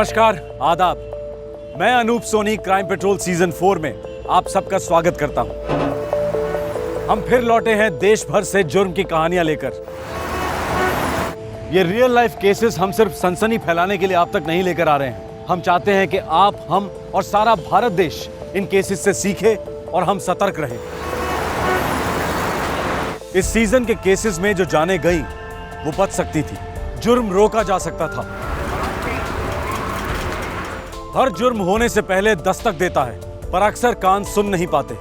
नमस्कार, आदाब। मैं Anup Soni crime patrol season 4 में आप सबका स्वागत करता हूं। हम फिर लौटे हैं देश भर से जुर्म की कहानियां लेकर। ये रियल लाइफ केसेस हम सिर्फ सनसनी फैलाने के लिए आप तक नहीं लेकर आ रहे हैं। हम चाहते हैं कि आप, हम और सारा भारत देश इन केसेस से सीखे और हम सतर्क रहें। इस सीजन के केसेस में जो जाने गई वो बच सकती थी, जुर्म रोका जा सकता था। हर जुर्म होने से पहले दस्तक देता है, पर अक्सर कान सुन नहीं पाते,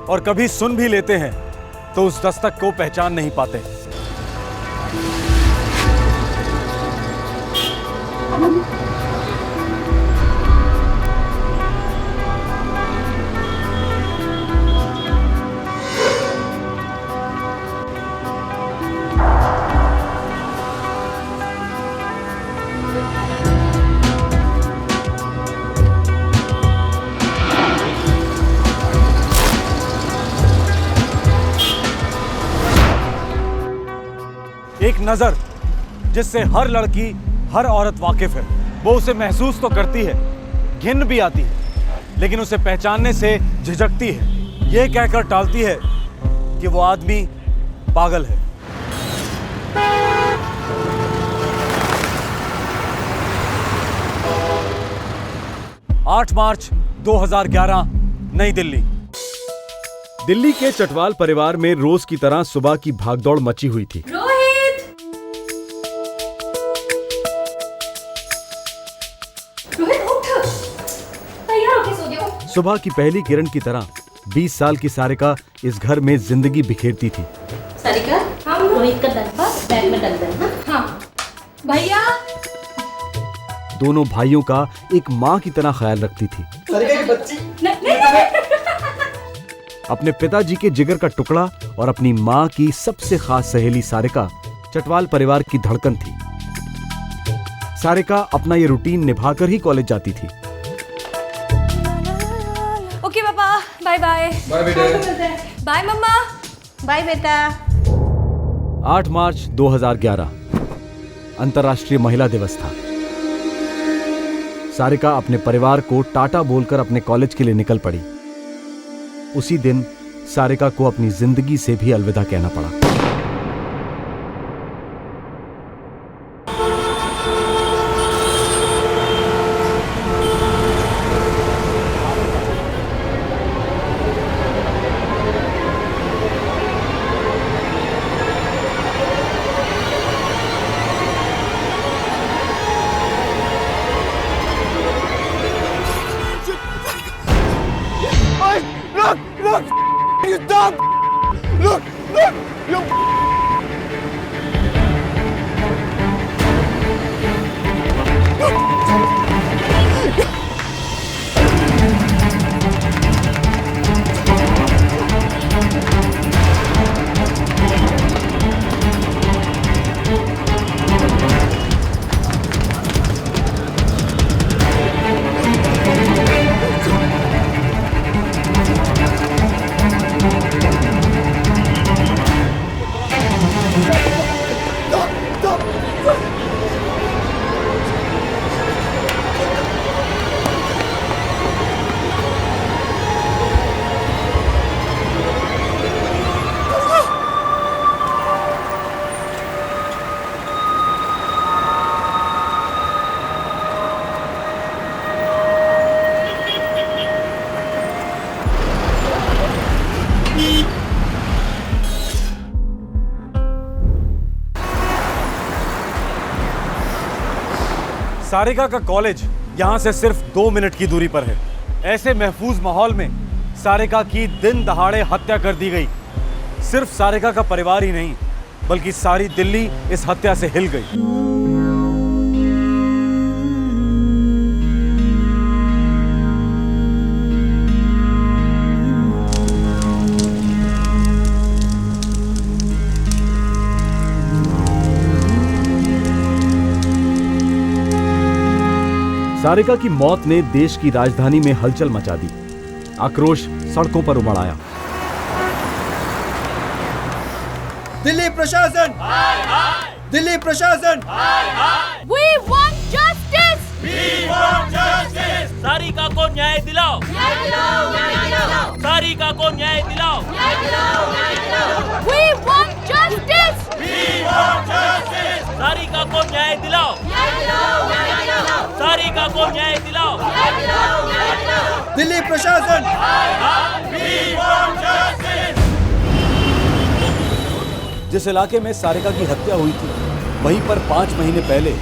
और कभी सुन भी लेते हैं तो उस दस्तक को पहचान नहीं पाते। एक नजर जिससे हर लड़की, हर औरत वाकिफ है। वो उसे महसूस तो करती है, घिन भी आती है, लेकिन उसे पहचानने से झिझकती है। यह कहकर टालती है कि वो आदमी पागल है। आठ मार्च 2011, नई दिल्ली। दिल्ली के चटवाल परिवार में रोज की तरह सुबह की भागदौड़ मची हुई थी। सुबह की पहली किरण की तरह 20 साल की सारिका इस घर में जिंदगी बिखेरती थी। सारिका, हम रोहित का डब्बा बैग में डाल देना। हाँ भैया। दोनों भाइयों का एक माँ की तरह ख्याल रखती थी। सारिका की बच्ची। अपने पिताजी के जिगर का टुकड़ा और अपनी माँ की सबसे खास सहेली सारिका चटवाल परिवार की धड़कन थी। सारिका अपना ये रूटीन निभाकर ही कॉलेज जाती थी। ओके पापा, बाय बाय। बाय बेटा। बाय मम्मा। बाय बेटा। 8 मार्च 2011 अंतर्राष्ट्रीय महिला दिवस था। सारिका अपने परिवार को टाटा बोलकर अपने कॉलेज के लिए निकल पड़ी। उसी दिन सारिका को अपनी जिंदगी से भी अलविदा कहना पड़ा। You stop! Look! You... Sarika का कॉलेज यहां से सिर्फ 2 मिनट की दूरी पर है। ऐसे महफूज माहौल में सारिका की दिन दहाड़े हत्या कर दी गई। सिर्फ सारिका का परिवार ही नहीं, बल्कि सारी दिल्ली इस हत्या से हिल गई। सारिका की मौत ने देश की राजधानी में हलचल मचा दी। आक्रोश सड़कों पर उमड़ आया। दिल्ली प्रशासन, दिल्ली प्रशासन, We want justice! सारिका को न्याय दिलाओ, सारिका को न्याय दिलाओ। We want justice! सारिका को न्याय दिलाओ, सारिका को न्याय दिलाओ। दिल्ली प्रशासन, जिस इलाके में सारिका की हत्या हुई थी, वहीं पर 5 महीने पहले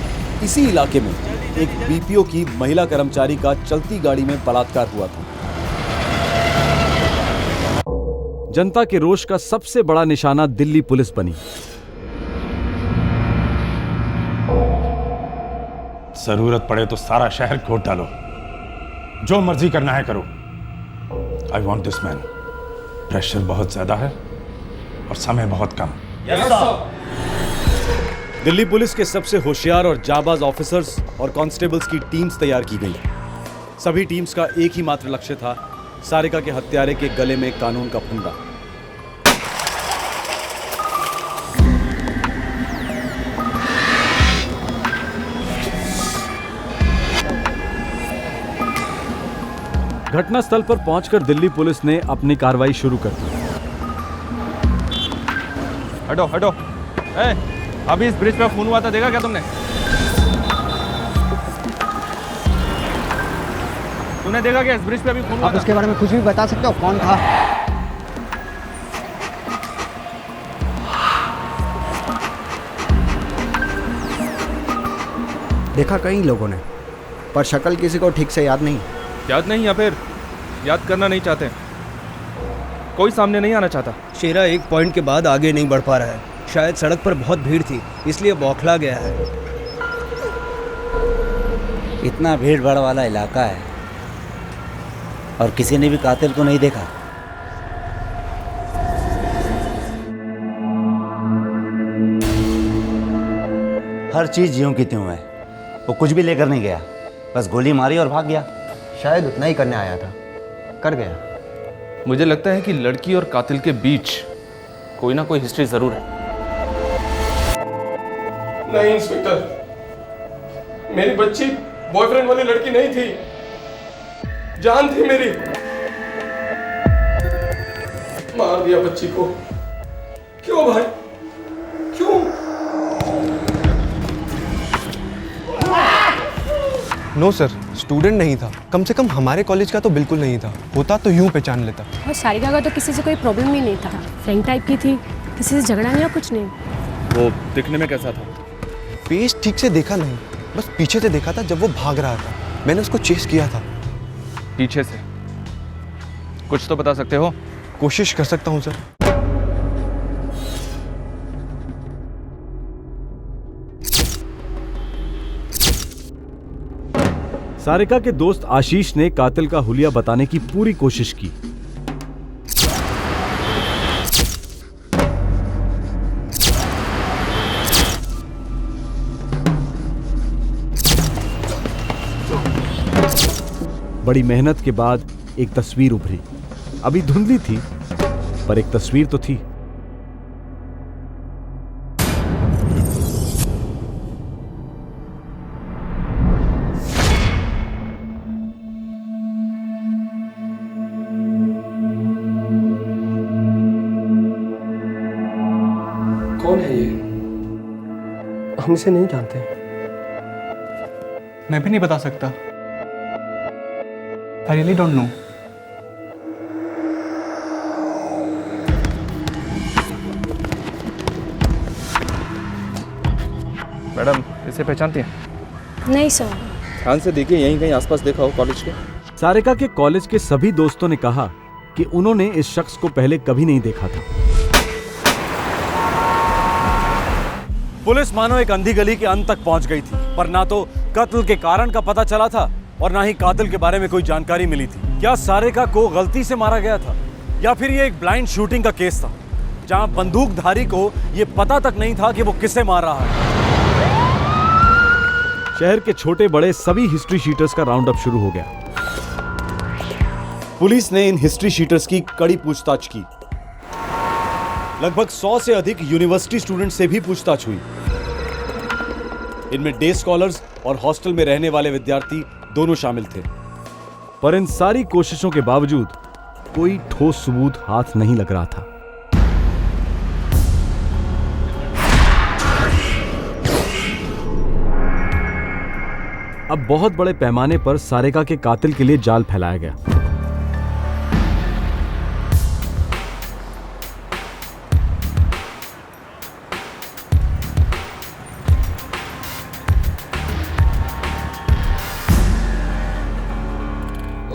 इसी इलाके में एक बीपीओ की महिला कर्मचारी का चलती गाड़ी में बलात्कार हुआ था। जनता के रोष का सबसे बड़ा निशाना दिल्ली पुलिस बनी। जरूरत पड़े तो सारा शहर घोट डालो, जो मर्जी करना है करो। I want this man. Pressure बहुत ज्यादा है और समय बहुत कम। दिल्ली पुलिस के सबसे होशियार और जाबाज ऑफिसर्स और कांस्टेबल्स की टीम्स तैयार की गई। सभी टीम्स का एक ही मात्र लक्ष्य था, सारिका के हत्यारे के गले में कानून का फंदा। घटनास्थल पर पहुंचकर दिल्ली पुलिस ने अपनी कार्रवाई शुरू कर दी। हटो हटो। अभी इस ब्रिज पे फोन हुआ था, देखा क्या तुमने? तूने देखा क्या इस ब्रिज पे अभी फोन हुआ आप था? उसके बारे में कुछ भी बता सकते हो? कौन था? देखा कई लोगों ने, पर शक्ल किसी को ठीक से याद नहीं। याद नहीं या फिर याद करना नहीं चाहते? कोई सामने नहीं आना चाहता। शेरा एक पॉइंट के बाद आगे नहीं बढ़ पा रहा है। शायद सड़क पर बहुत भीड़ थी, इसलिए बौखला गया है। इतना भीड़ भाड़ वाला इलाका है और किसी ने भी कातिल को नहीं देखा। हर चीज यूं की त्यों है। वो कुछ भी लेकर नहीं गया, बस गोली मारी और भाग गया। शायद उतना ही करने आया था, कर गया। मुझे लगता है कि लड़की और कातिल के बीच कोई ना कोई हिस्ट्री जरूर है। नहीं इंस्पेक्टर, मेरी बच्ची बॉयफ्रेंड वाली लड़की नहीं थी, जान थी मेरी। मार दिया बच्ची को। क्यों भाई, क्यों? नो सर, स्टूडेंट नहीं था। कम से कम हमारे कॉलेज का तो बिल्कुल नहीं था। होता तो यूं पहचान लेता। और सारिका का तो किसी से कोई प्रॉब्लम ही नहीं था, फ्रेंड टाइप की थी, किसी से झगड़ा नहीं या कुछ नहीं। वो दिखने में कैसा था? फेस ठीक से देखा नहीं, बस पीछे से देखा था जब वो भाग रहा था। मैंने उसको चेस किया था। पीछे से? कुछ तो बता सकते हो? कोशिश कर सकता हूँ सर। सारिका के दोस्त आशीष ने कातिल का हुलिया बताने की पूरी कोशिश की। बड़ी मेहनत के बाद एक तस्वीर उभरी। अभी धुंधली थी, पर एक तस्वीर तो थी। कौन है ये? हम इसे नहीं जानते। मैं भी नहीं बता सकता। I really don't know. Madam, इसे पहचानती हैं? नहीं सर। ध्यान से देखिए, यहीं कहीं आसपास देखा हो कॉलेज के। सारिका के कॉलेज के सभी दोस्तों ने कहा कि उन्होंने इस शख्स को पहले कभी नहीं देखा था। पुलिस मानो एक अंधी गली के अंत तक पहुंच गई थी, पर ना तो कत्ल के कारण का पता चला था और ना ही कातिल के बारे में कोई जानकारी मिली थी। क्या सारिका को गलती से मारा गया था या फिर ये एक ब्लाइंड शूटिंग का केस था, जहां बंदूकधारी को ये पता तक नहीं था कि वो किसे मार रहा है। शहर के छोटे बड़े सभी हिस्ट्री शीटर्स का राउंड अप शुरू हो गया। पुलिस ने इन हिस्ट्री शीटर्स की कड़ी पूछताछ की। लगभग 100 से अधिक यूनिवर्सिटी स्टूडेंट से भी पूछताछ हुई। इनमें डे स्कॉलर्स और हॉस्टल में रहने वाले विद्यार्थी दोनों शामिल थे। पर इन सारी कोशिशों के बावजूद कोई ठोस सबूत हाथ नहीं लग रहा था। अब बहुत बड़े पैमाने पर सारिका के कातिल के लिए जाल फैलाया गया।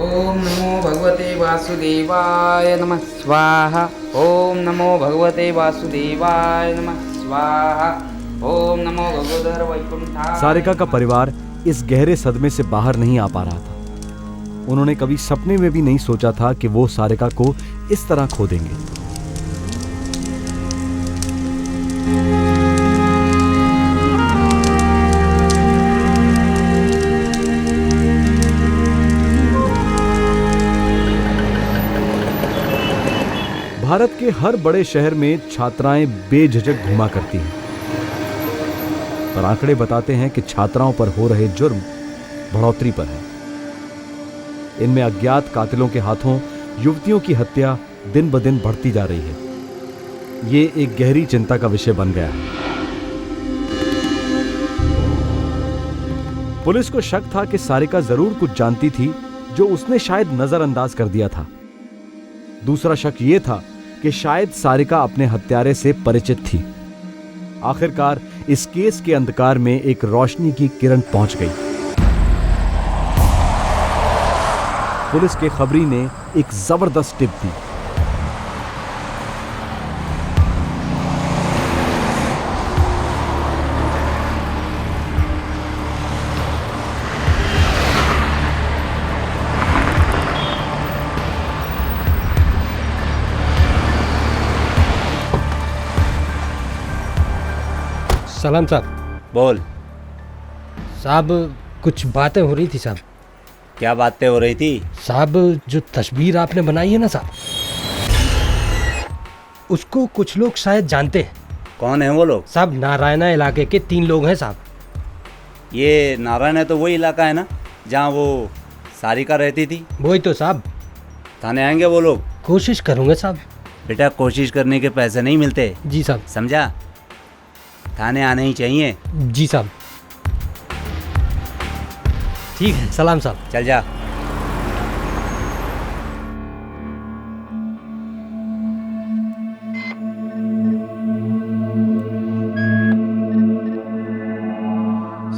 ओम नमो भगवते वासुदेवाय नमः स्वाहा। ओम नमो भगवते वासुदेवाय नमः स्वाहा। ओम नमो भगवते वैकुंठाय। सारिका का परिवार इस गहरे सदमे से बाहर नहीं आ पा रहा था। उन्होंने कभी सपने में भी नहीं सोचा था कि वो सारिका को इस तरह खो देंगे। भारत के हर बड़े शहर में छात्राएं बेझिझक घुमा करती हैं, पर आंकड़े बताते हैं कि छात्राओं पर हो रहे जुर्म बढ़ोतरी पर है। इनमें अज्ञात कातिलों के हाथों युवतियों की हत्या दिन ब दिन बढ़ती जा रही है। ये एक गहरी चिंता का विषय बन गया है। पुलिस को शक था कि सारिका जरूर कुछ जानती थी जो उसने शायद नजरअंदाज कर दिया था। दूसरा शक यह था कि शायद सारिका अपने हत्यारे से परिचित थी। आखिरकार इस केस के अंधकार में एक रोशनी की किरण पहुंच गई। पुलिस के खबरी ने एक जबरदस्त टिप दी। सलाम साहब। बोल साहब, कुछ बातें हो रही थी साहब। क्या बातें हो रही थी साहब? जो तस्वीर आपने बनाई है ना साहब, उसको कुछ लोग शायद जानते हैं। कौन है वो लोग? साहब, नारायणा इलाके के 3 लोग हैं साहब। ये नारायण तो वही इलाका है ना जहाँ वो सारिका रहती थी? वही तो साहब। थाने आएंगे वो लोग? कोशिश करूंगा साहब। बेटा, कोशिश करने के पैसे नहीं मिलते। जी साहब। समझा? थाने आने ही चाहिए। जी साहब। ठीक है, सलाम साहब। चल जा।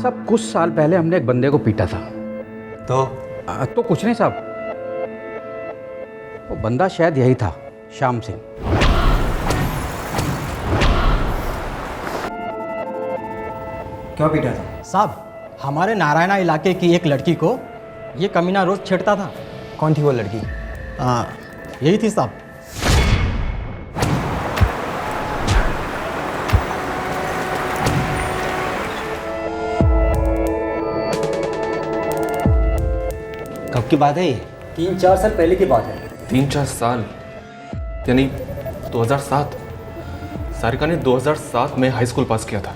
सब कुछ साल पहले हमने एक बंदे को पीटा था। तो कुछ नहीं साहब, वो बंदा शायद यही था, श्याम सिंह। क्यों पीटा था? साहब, हमारे नारायणा इलाके की एक लड़की को ये कमीना रोज छेड़ता था। कौन थी वो लड़की? यही थी साहब। कब की बात है ये? 3-4 साल पहले की बात है। 3-4 साल यानी 2007। सारिका ने 2007 में हाई स्कूल पास किया था।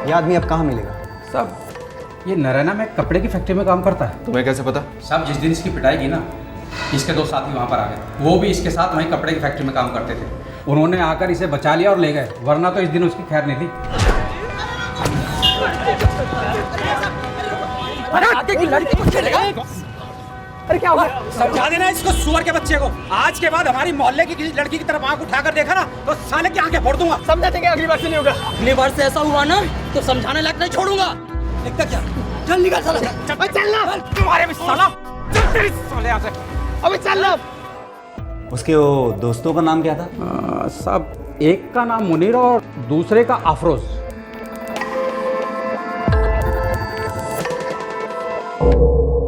ये आदमी अब कहाँ मिलेगा? साहब, ये नारायणा में कपड़े की फैक्ट्री में काम करता है। तुम्हें कैसे पता? साहब, जिस दिन इसकी पिटाई की ना, इसके 2 साथी वहाँ पर आ गए। वो भी इसके साथ वहीं कपड़े की फैक्ट्री में काम करते थे। उन्होंने आकर इसे बचा लिया और ले गए, वरना तो इस दिन उसकी खैर नहीं थी। अरे क्या हो गया? समझा देना इसको, सुअर के बच्चे को। आज के बाद हमारी मोहल्ले की किसी लड़की की तरफ आंख उठाकर देखा ना तो साले की आंखें फोड़ दूंगा। समझा देंगे, अगली बार से नहीं होगा। अगली बार से ऐसा हुआ ना तो समझाने लायक नहीं छोड़ूंगा। देखता क्या? चल निकल साला। चल ना। तुम्हारे भी साला। चल तेरी साले यहाँ से। अबे चल ना। उसके वो दोस्तों का नाम क्या था? साहब, एक का नाम मुनीर और दूसरे का अफरोज।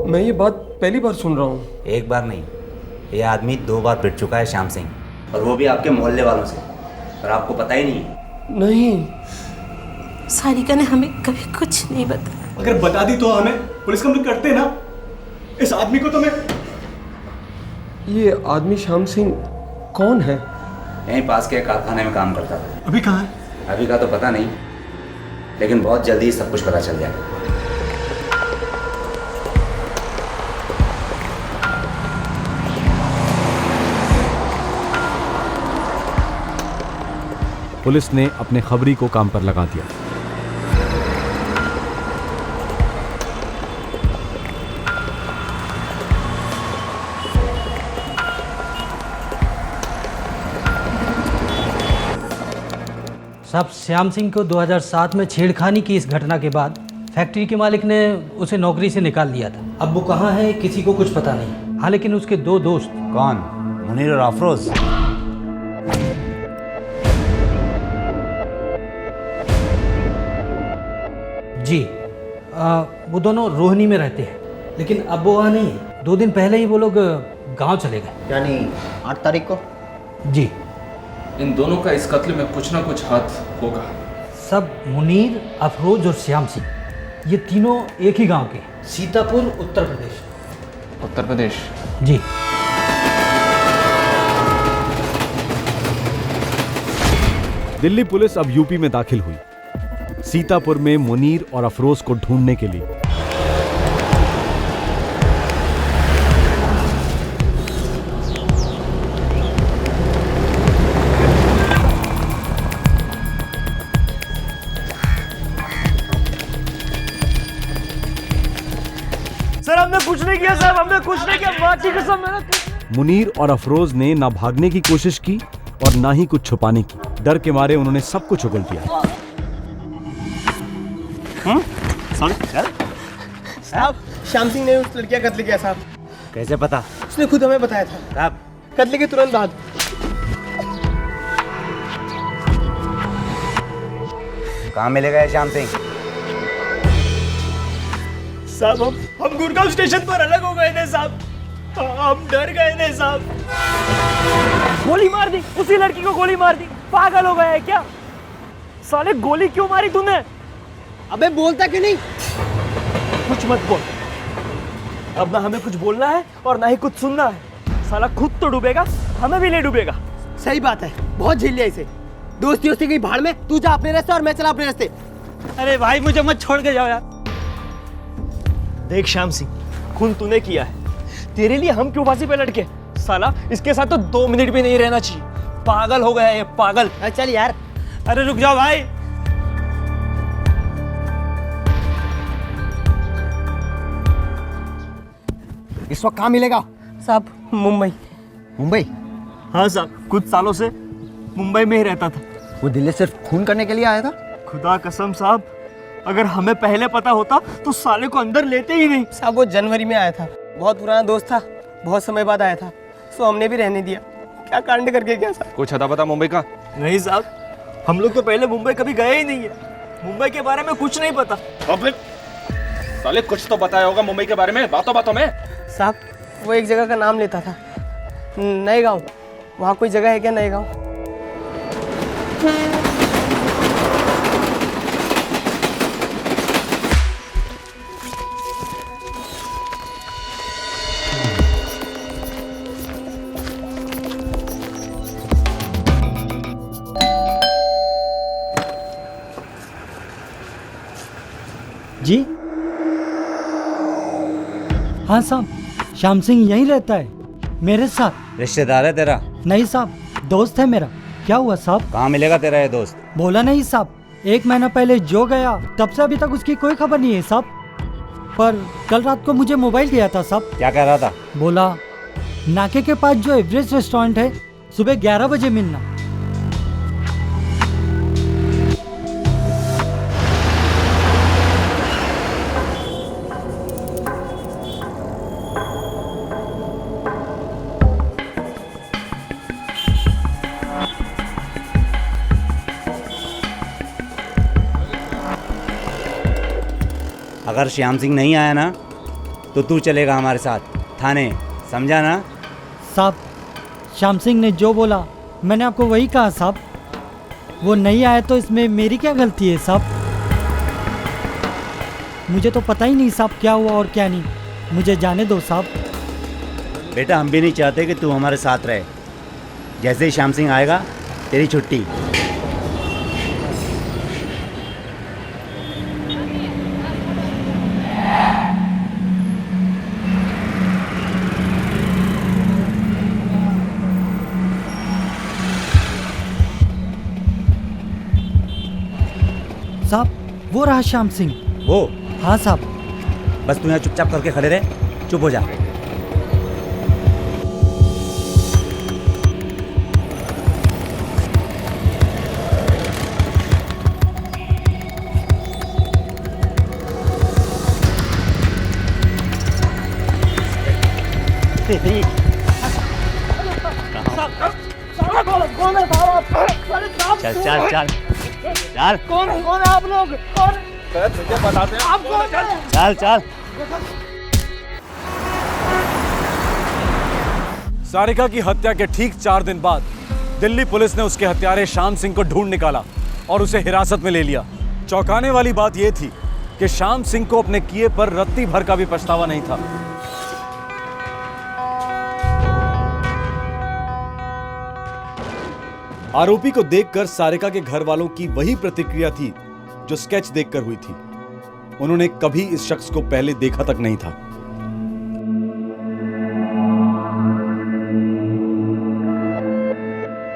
मैं ये बात पहली बार सुन रहा हूँ। एक बार नहीं, ये आदमी 2 बार पिट चुका है श्याम सिंह, और वो भी आपके मोहल्ले वालों से, पर आपको पता ही नहीं है। नहीं, सारिका ने हमें कभी कुछ नहीं बताया। अगर बता दी तो हमें पुलिस कंप्लेंट करते ना। इस आदमी को तो मैं। ये आदमी श्याम सिंह कौन है? यहीं पास के कारखाने में काम करता था। अभी कहाँ है? अभी का तो पता नहीं, लेकिन बहुत जल्दी सब कुछ पता चल जाएगा। पुलिस ने अपने खबरी को काम पर लगा दिया। साहब, श्याम सिंह को 2007 में छेड़खानी की इस घटना के बाद फैक्ट्री के मालिक ने उसे नौकरी से निकाल दिया था। अब वो कहाँ है किसी को कुछ पता नहीं। हाँ, लेकिन उसके 2 दोस्त। कौन? मुनीर और अफरोज? जी, वो दोनों रोहिणी में रहते हैं, लेकिन अब वो वहाँ नहीं है। 2 दिन पहले ही वो लोग गांव चले गए। यानी 8 तारीख को? जी। इन दोनों का इस कत्ल में कुछ ना कुछ हाथ होगा। सब मुनीर, अफरोज और श्याम सिंह, ये तीनों एक ही गांव के, सीतापुर, उत्तर प्रदेश। उत्तर प्रदेश? जी। दिल्ली पुलिस अब यूपी में दाखिल हुई, सीतापुर में मुनीर और अफरोज को ढूंढने के लिए। सर हमने कुछ नहीं किया, साहब हमने कुछ नहीं किया, मां की कसम मैंने। मुनीर और अफरोज ने ना भागने की कोशिश की और ना ही कुछ छुपाने की। डर के मारे उन्होंने सब कुछ उगल दिया। साहब, श्याम सिंह ने उस लड़की का कत्ल किया साहब। कैसे पता? उसने खुद हमें बताया था। कब? कत्ल के तुरंत बाद। कहाँ मिलेगा ये श्याम सिंह? साहब हम गुड़गांव स्टेशन पर अलग हो गए थे साहब। हम डर गए थे साहब। गोली मार दी, उसी लड़की को गोली मार दी। पागल हो गया है क्या? साले गोली क्यों मारी तूने? अबे बोलता क्यों नहीं? कुछ मत बोल। अब ना हमें कुछ बोलना है और ना ही कुछ सुनना है। साला खुद तो डूबेगा, हमें भी नहीं डूबेगा। सही बात है, बहुत झेल लिया इसे। दोस्ती दोस्ती गई भाड़ में। तू जा अपने रास्ते और मैं चला अपने रास्ते। अरे भाई मुझे मत छोड़ के जाओ यार। देख श्याम सिंह, खून तूने किया है, तेरे लिए हम क्यों फांसी पे लटके? साला इसके साथ तो 2 मिनट भी नहीं रहना चाहिए। पागल हो गया है ये, पागल। चल यार। अरे रुक जाओ भाई। इस वक्त कहाँ मिलेगा? साहब मुंबई। मुंबई? हाँ साहब, कुछ सालों से मुंबई में ही रहता था। वो दिल्ली सिर्फ खून करने के लिए आया था? खुदा कसम साहब, अगर हमें पहले पता होता तो साले को अंदर लेते ही नहीं। साहब वो जनवरी में आया था, बहुत पुराना दोस्त था, बहुत समय बाद आया था, सो हमने भी रहने दिया। क्या कांड करके गया साहब? कुछ अता पता मुंबई का? नहीं साहब, हम लोग तो पहले मुंबई कभी गए ही नहीं है। मुंबई के बारे में कुछ नहीं पता। अबे साले कुछ तो बताया होगा मुंबई के बारे में, बातों बातों में। साहब वो एक जगह का नाम लेता था, नए गाँव। वहाँ कोई जगह है क्या नए गाँव? जी हाँ साहब, श्याम सिंह यहीं रहता है मेरे साथ। रिश्तेदार है तेरा? नहीं साहब, दोस्त है मेरा। क्या हुआ साहब? कहाँ मिलेगा तेरा ये दोस्त? बोला नहीं साहब, 1 महीना पहले जो गया तब से अभी तक उसकी कोई खबर नहीं है साहब। पर कल रात को मुझे मोबाइल दिया था साहब। क्या कह रहा था? बोला नाके के पास जो एवरेस्ट रेस्टोरेंट है सुबह 11 बजे मिलना। अगर श्याम सिंह नहीं आया ना तो तू चलेगा हमारे साथ थाने, समझा ना? साहब श्याम सिंह ने जो बोला मैंने आपको वही कहा साहब। वो नहीं आया तो इसमें मेरी क्या गलती है साहब? मुझे तो पता ही नहीं साहब क्या हुआ और क्या नहीं। मुझे जाने दो साहब। बेटा हम भी नहीं चाहते कि तू हमारे साथ रहे। जैसे ही श्याम सिंह आएगा तेरी छुट्टी। साहब वो रहा श्याम सिंह। वो? हाँ साहब। बस तू यहाँ चुपचाप करके खड़े रहे, चुप हो जा। चल चल चल चल। कौन है आप लोग? कौन? तुझे बताते हैं। आप कौन हैं? चल चल। सारिका की हत्या के ठीक 4 दिन बाद दिल्ली पुलिस ने उसके हत्यारे श्याम सिंह को ढूंढ निकाला और उसे हिरासत में ले लिया। चौंकाने वाली बात यह थी कि श्याम सिंह को अपने किए पर रत्ती भर का भी पछतावा नहीं था। आरोपी को देखकर सारिका के घर वालों की वही प्रतिक्रिया थी जो स्केच देखकर हुई थी। उन्होंने कभी इस शख्स को पहले देखा तक नहीं था।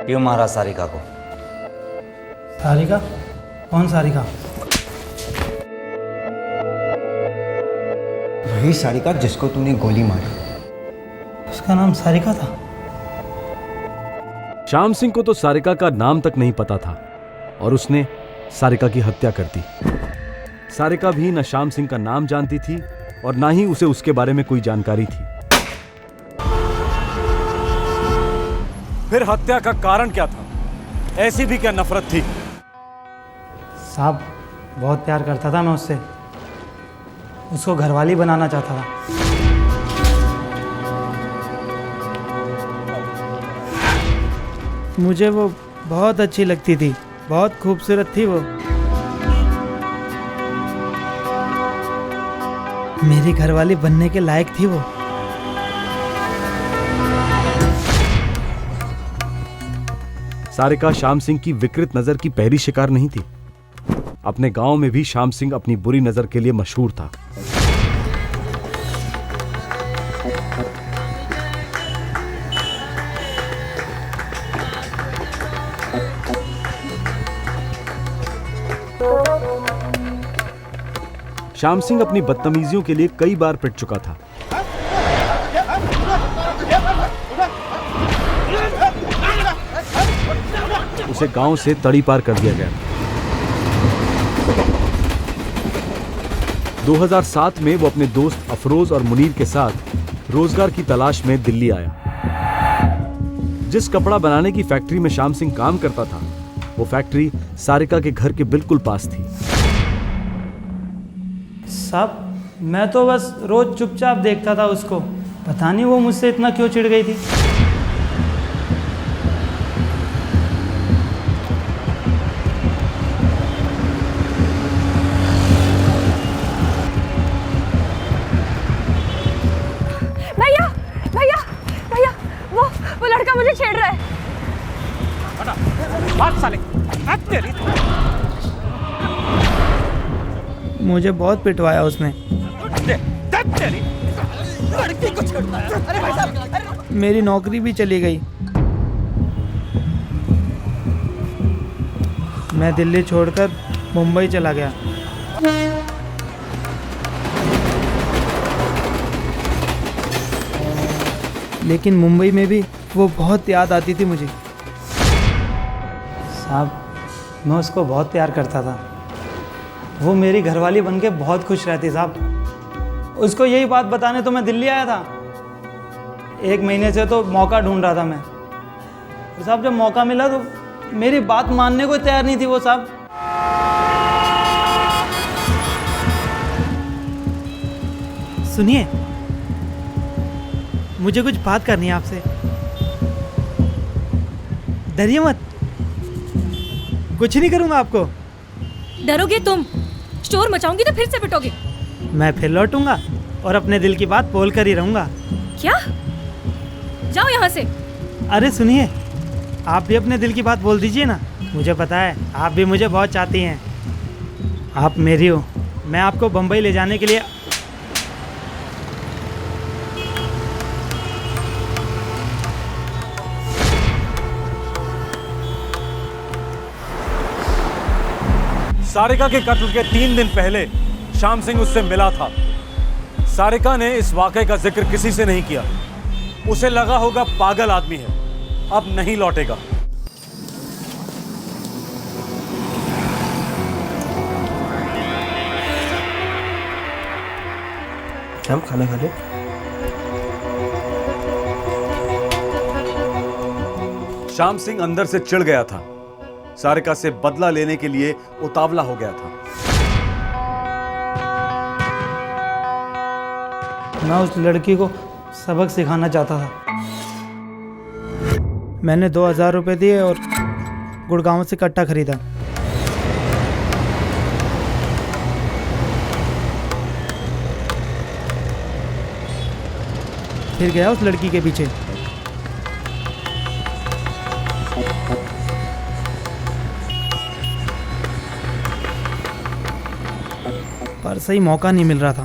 क्यों मारा सारिका को? सारिका? कौन सारिका? वही सारिका जिसको तूने गोली मारी। उसका नाम सारिका था? श्याम सिंह को तो सारिका का नाम तक नहीं पता था और उसने सारिका की हत्या कर दी। सारिका भी न श्याम सिंह का नाम जानती थी और ना ही उसे उसके बारे में कोई जानकारी थी। फिर हत्या का कारण क्या था? ऐसी भी क्या नफरत थी? साहब बहुत प्यार करता था मैं उससे, उसको घरवाली बनाना चाहता था। मुझे वो बहुत अच्छी लगती थी, बहुत खूबसूरत थी वो। मेरी घरवाली बनने के लायक थी वो। सारिका श्याम सिंह की विकृत नजर की पहली शिकार नहीं थी। अपने गांव में भी श्याम सिंह अपनी बुरी नजर के लिए मशहूर था। श्याम सिंह अपनी बदतमीजियों के लिए कई बार पिट चुका था। उसे गांव से तड़ी पार कर दिया गया। 2007 में वो अपने दोस्त अफरोज और मुनीर के साथ रोजगार की तलाश में दिल्ली आया। जिस कपड़ा बनाने की फैक्ट्री में श्याम सिंह काम करता था, वो फैक्ट्री सारिका के घर के बिल्कुल पास थी। साहब मैं तो बस रोज चुपचाप देखता था उसको, पता नहीं वो मुझसे इतना क्यों चिढ़ गई थी। भैया भैया भैया वो लड़का मुझे छेड़ रहा है। बात साले। मुझे बहुत पिटवाया उसने। लड़की को छेड़ता है। अरे भाई साहब, मेरी नौकरी भी चली गई। मैं दिल्ली छोड़कर मुंबई चला गया। लेकिन मुंबई में भी वो बहुत याद आती थी मुझे। साहब मैं उसको बहुत प्यार करता था। वो मेरी घरवाली बनके बहुत खुश रहती साहब। उसको यही बात बताने तो मैं दिल्ली आया था। 1 महीने से तो मौका ढूंढ रहा था मैं। तो साहब जब मौका मिला तो मेरी बात मानने को तैयार नहीं थी वो साहब। सुनिए, मुझे कुछ बात करनी है आपसे। डरिए मत, कुछ नहीं करूंगा आपको। डरोगे तुम? शोर मचाऊंगी तो फिर से पिटोगे। मैं फिर लौटूंगा और अपने दिल की बात बोल कर ही रहूंगा। क्या? जाओ यहाँ से। अरे सुनिए, आप भी अपने दिल की बात बोल दीजिए ना। मुझे पता है आप भी मुझे बहुत चाहती हैं। आप मेरी हो। मैं आपको बम्बई ले जाने के लिए सारिका के कत्ल के 3 दिन पहले श्याम सिंह उससे मिला था। सारिका ने इस वाकये का जिक्र किसी से नहीं किया। उसे लगा होगा पागल आदमी है, अब नहीं लौटेगा। हम खाना खा ले। श्याम सिंह अंदर से चिढ़ गया था, सारिका से बदला लेने के लिए उतावला हो गया था। मैं उस लड़की को सबक सिखाना चाहता था। मैंने 2000 रुपये दिए और गुड़गांव से कट्टा खरीदा। फिर गया उस लड़की के पीछे। पर सही मौका नहीं मिल रहा था।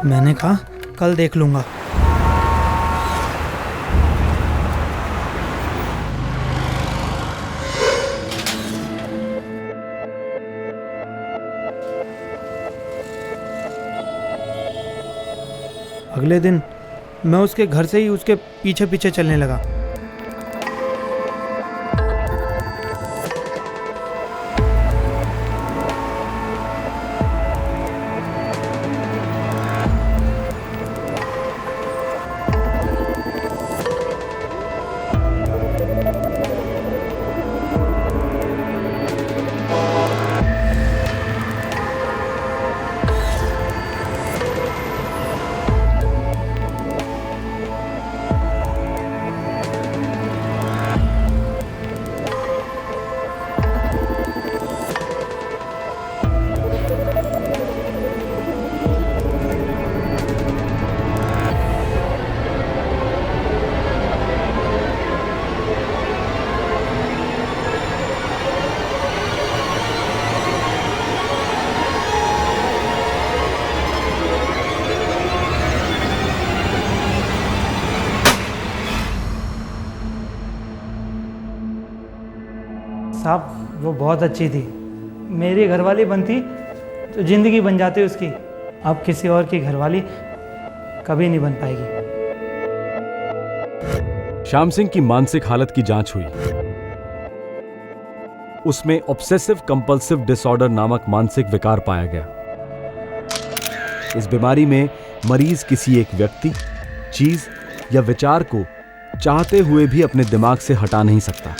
मैंने कहा कल देख लूंगा। अगले दिन मैं उसके घर से ही उसके पीछे पीछे चलने लगा। साहब वो बहुत अच्छी थी, मेरी घरवाली बनती तो ज़िंदगी बन जाती उसकी। अब किसी और की घरवाली कभी नहीं बन पाएगी। श्याम सिंह की मानसिक हालत की जांच हुई। उसमें ऑब्सेसिव कंपल्सिव डिसऑर्डर नामक मानसिक विकार पाया गया। इस बीमारी में मरीज किसी एक व्यक्ति, चीज या विचार को चाहते हुए भी अपने दिमाग से हटा नहीं सकता।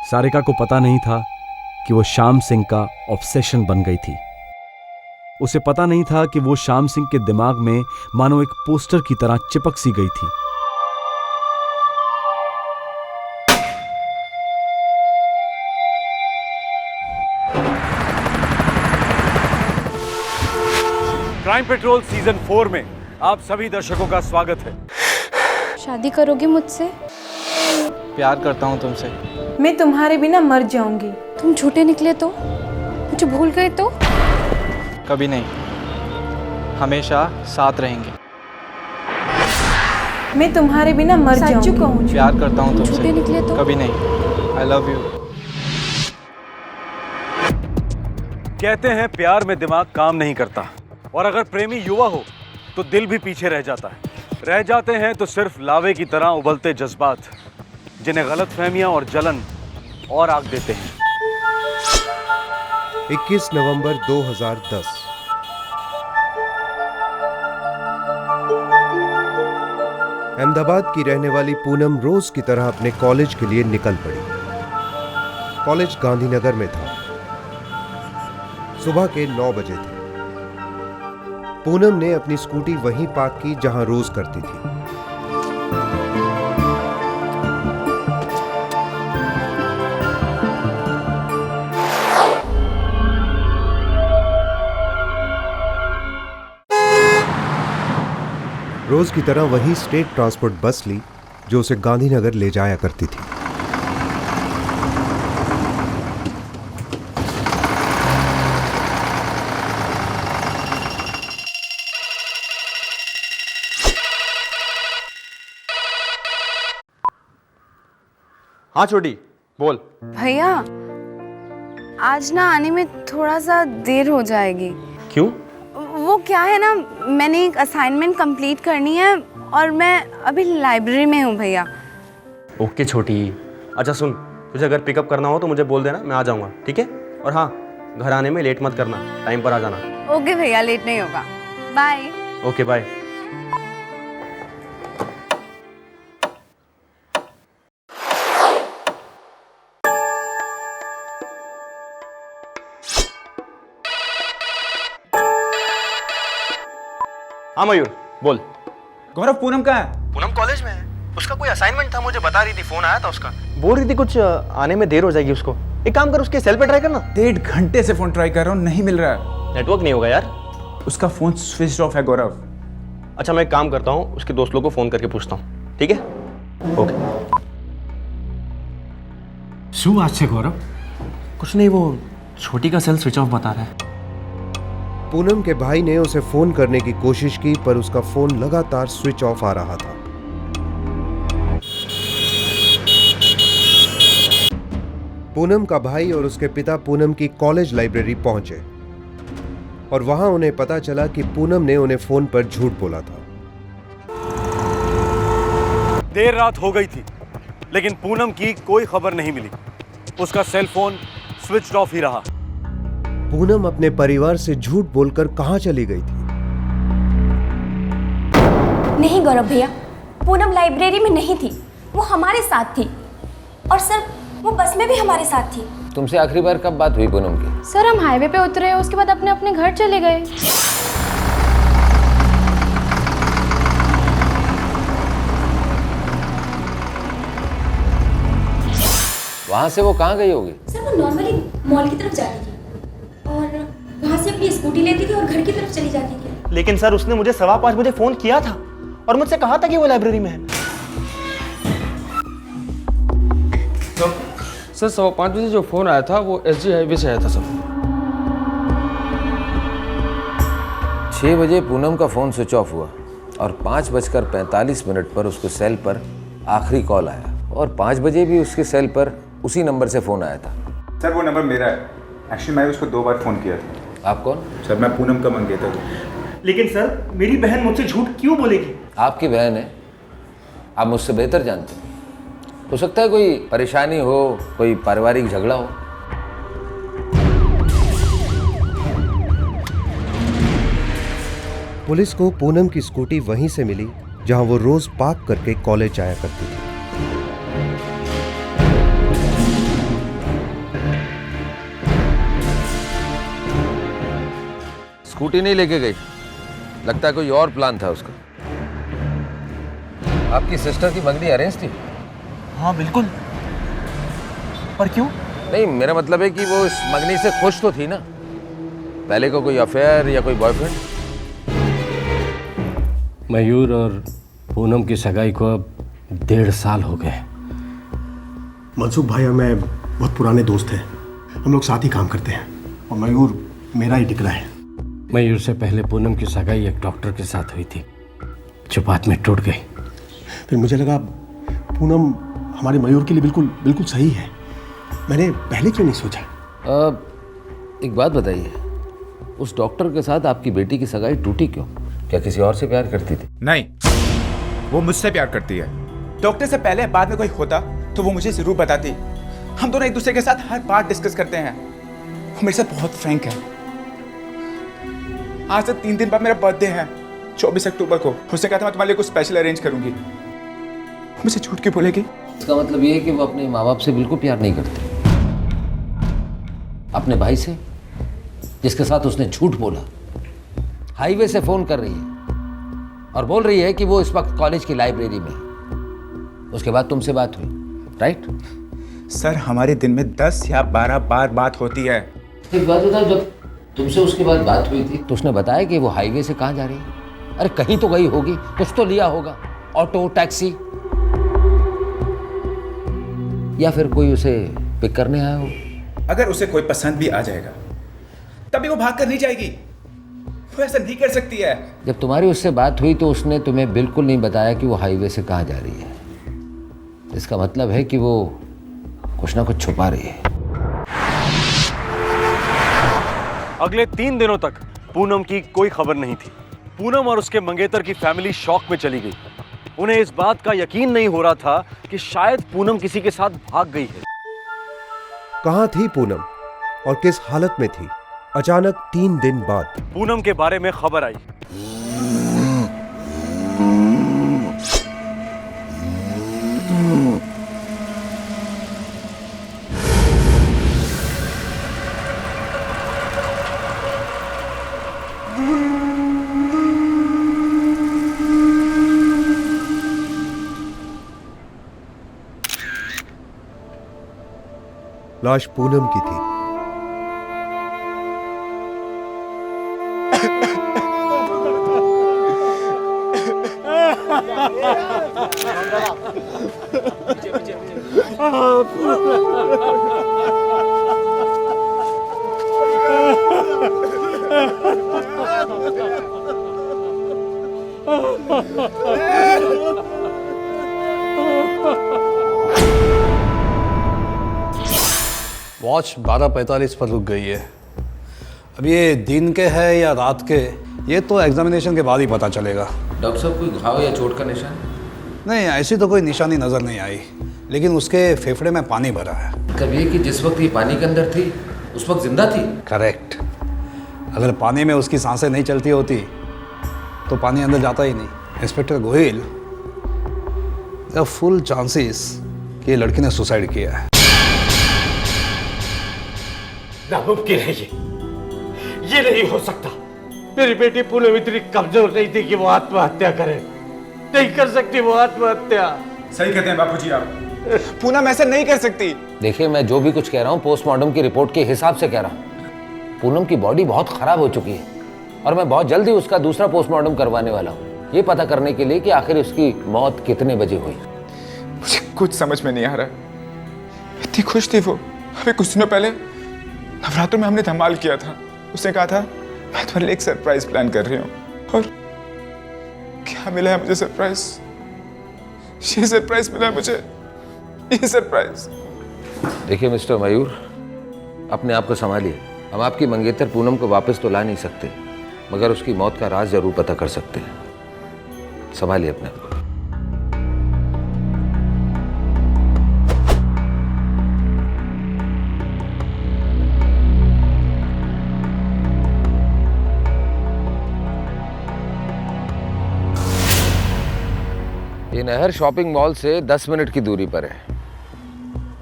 सारिका को पता नहीं था कि वो श्याम सिंह का ऑब्सेशन बन गई थी। उसे पता नहीं था कि वो श्याम सिंह के दिमाग में मानो एक पोस्टर की तरह चिपक सी गई थी। क्राइम पेट्रोल सीजन 4 में आप सभी दर्शकों का स्वागत है। शादी करोगे मुझसे? प्यार करता हूँ तुमसे। मैं तुम्हारे बिना मर जाऊंगी। तुम झूठे निकले तो? मुझे भूल गए तो? कभी नहीं, हमेशा साथ रहेंगे। मैं तुम्हारे बिना मर जाऊंगी। प्यार करता हूँ तुमसे। झूठे निकले तो? कभी नहीं। आई लव यू। कहते हैं प्यार में दिमाग काम नहीं करता, और अगर प्रेमी युवा हो तो दिल भी पीछे रह जाता है। रह जाते हैं तो सिर्फ लावे की तरह उबलते जज्बात, जिन्हें गलतफहमियां और जलन और आग देते हैं। 21 नवंबर 2010। अहमदाबाद की रहने वाली पूनम रोज की तरह अपने कॉलेज के लिए निकल पड़ी। कॉलेज गांधीनगर में था। सुबह के 9 बजे थे। पूनम ने अपनी स्कूटी वहीं पार्क की जहां रोज करती थी। रोज की तरह वही स्टेट ट्रांसपोर्ट बस ली जो उसे गांधीनगर ले जाया करती थी। हाँ छोटी, बोल। भैया आज ना आने में थोड़ा सा देर हो जाएगी। क्यों? वो क्या है ना, मैंने एक असाइनमेंट कंप्लीट करनी है और मैं अभी लाइब्रेरी में हूँ भैया। ओके छोटी। अच्छा सुन, तुझे अगर पिकअप करना हो तो मुझे बोल देना, मैं आ जाऊँगा, ठीक है? और हाँ, घर आने में लेट मत करना, टाइम पर आ जाना। ओके भैया, लेट नहीं होगा। बाय। Okay bye. हाँ मयूर, बोल। गौरव, पूनम कहाँ है? पूनम कॉलेज में है, उसका कोई असाइनमेंट था, मुझे बता रही थी, फोन आया था उसका। बोल रही थी कुछ आने में देर हो जाएगी उसको। एक काम कर, उसके सेल पे ट्राई करना। 1.5 घंटे से फोन ट्राई कर रहा हूँ, नहीं मिल रहा है। नेटवर्क नहीं होगा यार। उसका फोन स्विच ऑफ है गौरव। अच्छा मैं एक काम करता हूँ, उसके दोस्त लोगों को फोन करके पूछता हूँ, ठीक है? ओके। शू आज से गौरव? कुछ नहीं, वो छोटी का सेल स्विच ऑफ बता रहा है। पूनम के भाई ने उसे फोन करने की कोशिश की पर उसका फोन लगातार स्विच ऑफ आ रहा था। पूनम का भाई और उसके पिता पूनम की कॉलेज लाइब्रेरी पहुंचे और वहां उन्हें पता चला कि पूनम ने उन्हें फोन पर झूठ बोला था। देर रात हो गई थी लेकिन पूनम की कोई खबर नहीं मिली। उसका सेल फोन स्विच ऑफ ही रहा। पूनम अपने परिवार से झूठ बोलकर कहां चली गई थी? नहीं गौरव भैया, पूनम लाइब्रेरी में नहीं थी, वो हमारे साथ थी। और सर, वो बस में भी हमारे साथ थी। तुमसे आखिरी बार कब बात हुई पूनम की? सर, हम हाईवे पे उतरे, उसके बाद अपने अपने घर चले गए। वहां से वो कहाँ गई होगी? सर, वो नॉर्मली मॉल की तरफ जाती थी और वहां से अपनी स्कूटी लेती थी और घर की तरफ चली जाती थी। लेकिन सर उसने मुझे 5:15 बजे फोन किया था और मुझसे कहा था कि वो लाइब्रेरी में है। तो सर 5:15 बजे जो फोन आया था वो SG हाईवे से आया था सर। 6 बजे पूनम का फोन स्विच ऑफ हुआ और 5:45 पर उसके सेल पर आखिरी कॉल आया और 5 बजे भी उसके सेल पर उसी नंबर से फोन आया था। सर वो नंबर मेरा है। एक्चुअली मैं उसको 2 बार फोन किया था। आप कौन? सर मैं पूनम का मंगेतर हूँ। लेकिन सर, मेरी बहन मुझसे झूठ क्यों बोलेगी? आपकी बहन है, आप मुझसे बेहतर जानते हैं। हो सकता है कोई परेशानी हो, कोई पारिवारिक झगड़ा हो। पुलिस को पूनम की स्कूटी वहीं से मिली जहां वो रोज पार्क करके कॉलेज जाया करती थी। स्कूटी नहीं लेके गई, लगता है कोई और प्लान था उसका। आपकी सिस्टर की मंगनी अरेंज थी? हाँ बिल्कुल। पर क्यों? नहीं, मेरा मतलब है कि वो इस मंगनी से खुश तो थी ना। पहले को कोई अफेयर या कोई बॉयफ्रेंड? मयूर और पूनम की सगाई को अब 1.5 साल हो गए। मनसुख भाई और मैं बहुत पुराने दोस्त हैं। हम लोग साथ ही काम करते हैं और मयूर मेरा ही टिकला है। मयूर से पहले पूनम की सगाई एक डॉक्टर के साथ हुई थी जो बाद में टूट गई। फिर मुझे लगा पूनम हमारे मयूर के लिए बिल्कुल बिल्कुल सही है। मैंने पहले क्यों नहीं सोचा? एक बात बताइए, उस डॉक्टर के साथ आपकी बेटी की सगाई टूटी क्यों? क्या किसी और से प्यार करती थी? नहीं, वो मुझसे प्यार करती है। डॉक्टर से पहले बाद में कोई होता तो वो मुझे जरूर बताती। हम दोनों एक दूसरे के साथ हर बात डिस्कस करते हैं। वो मेरे साथ बहुत फ्रैंक है। आज से 3 दिन बाद मेरा बर्थडे है, 24 अक्टूबर को। उसने कहा था मैं तुम्हारे लिए कुछ स्पेशल अरेंज करूंगी। मुझे झूठ क्यों बोलेगी? इसका मतलब ये है कि वो अपने माँ बाप से बिल्कुल प्यार नहीं करती। अपने भाई से, जिसके साथ उसने झूठ बोला, हाईवे से फोन कर रही है और बोल रही है कि वो इस वक्त कॉलेज की लाइब्रेरी में है। उसके बाद तुमसे बात हुई, राइट? सर हमारे दिन में 10 या 12 बार बात होती है। एक बात बताओ, जब तुमसे उसके बाद बात हुई थी तो उसने बताया कि वो हाईवे से कहाँ जा रही है? अरे कहीं तो गई होगी, कुछ तो लिया होगा, ऑटो, टैक्सी, या फिर कोई उसे पिक करने आया हो। अगर उसे कोई पसंद भी आ जाएगा तभी वो भाग कर नहीं जाएगी। वो ऐसा नहीं कर सकती है। जब तुम्हारी उससे बात हुई तो उसने तुम्हें बिल्कुल नहीं बताया कि वो हाईवे से कहाँ जा रही है। इसका मतलब है कि वो कुछ ना कुछ छुपा रही है। अगले 3 दिनों तक पूनम की कोई खबर नहीं थी। पूनम और उसके मंगेतर की फैमिली शॉक में चली गई। उन्हें इस बात का यकीन नहीं हो रहा था कि शायद पूनम किसी के साथ भाग गई है। कहां थी पूनम और किस हालत में थी? अचानक 3 दिन बाद पूनम के बारे में खबर आई। लाश पूनम की थी। वॉच 12:45 पर रुक गई है। अब ये दिन के है या रात के, ये तो एग्जामिनेशन के बाद ही पता चलेगा। डॉक्टर साहब, कोई घाव या चोट का निशान? नहीं, ऐसी तो कोई निशानी नज़र नहीं आई, लेकिन उसके फेफड़े में पानी भरा है। कब ये कि जिस वक्त ये पानी के अंदर थी उस वक्त जिंदा थी? करेक्ट। अगर पानी में उसकी सांसें नहीं चलती होती तो पानी अंदर जाता ही नहीं। Inspector Gohil, the full chances कि ये लड़की ने सुसाइड किया है। नामुमकिन है ये नहीं हो सकता। मेरी बेटी पूनम इतनी कमजोर नहीं थी कि वो आत्महत्या करे। नहीं कर सकती वो आत्महत्या। सही कहते हैं बापूजी आप। पूनम ऐसे नहीं कर सकती। देखिए, मैं जो भी कुछ कह रहा हूँ पोस्टमार्टम की रिपोर्ट के हिसाब से कह रहा हूँ। पूनम की बॉडी बहुत खराब हो चुकी है और मैं बहुत जल्दी उसका दूसरा पोस्टमार्टम करवाने वाला हूँ, ये पता करने के लिए कि आखिर उसकी मौत कितने बजे हुई। मुझे कुछ समझ में नहीं आ रहा। इतनी खुश थी वो। अभी कुछ दिनों पहले नवरात्रों में हमने धमाल किया था। उसने कहा था मैं तुम्हारे लिए एक सरप्राइज प्लान कर रही हूँ, और क्या मिला है मुझे? सरप्राइज। ये सरप्राइज मिला है मुझे, ये सरप्राइज। देखिए मिस्टर मयूर, अपने आप को संभालिए। हम आपकी मंगेतर पूनम को वापस तो ला नहीं सकते, मगर उसकी मौत का राज जरूर पता कर सकते हैं। संभालिए अपने आप को। ये नहर शॉपिंग मॉल से 10 मिनट की दूरी पर है।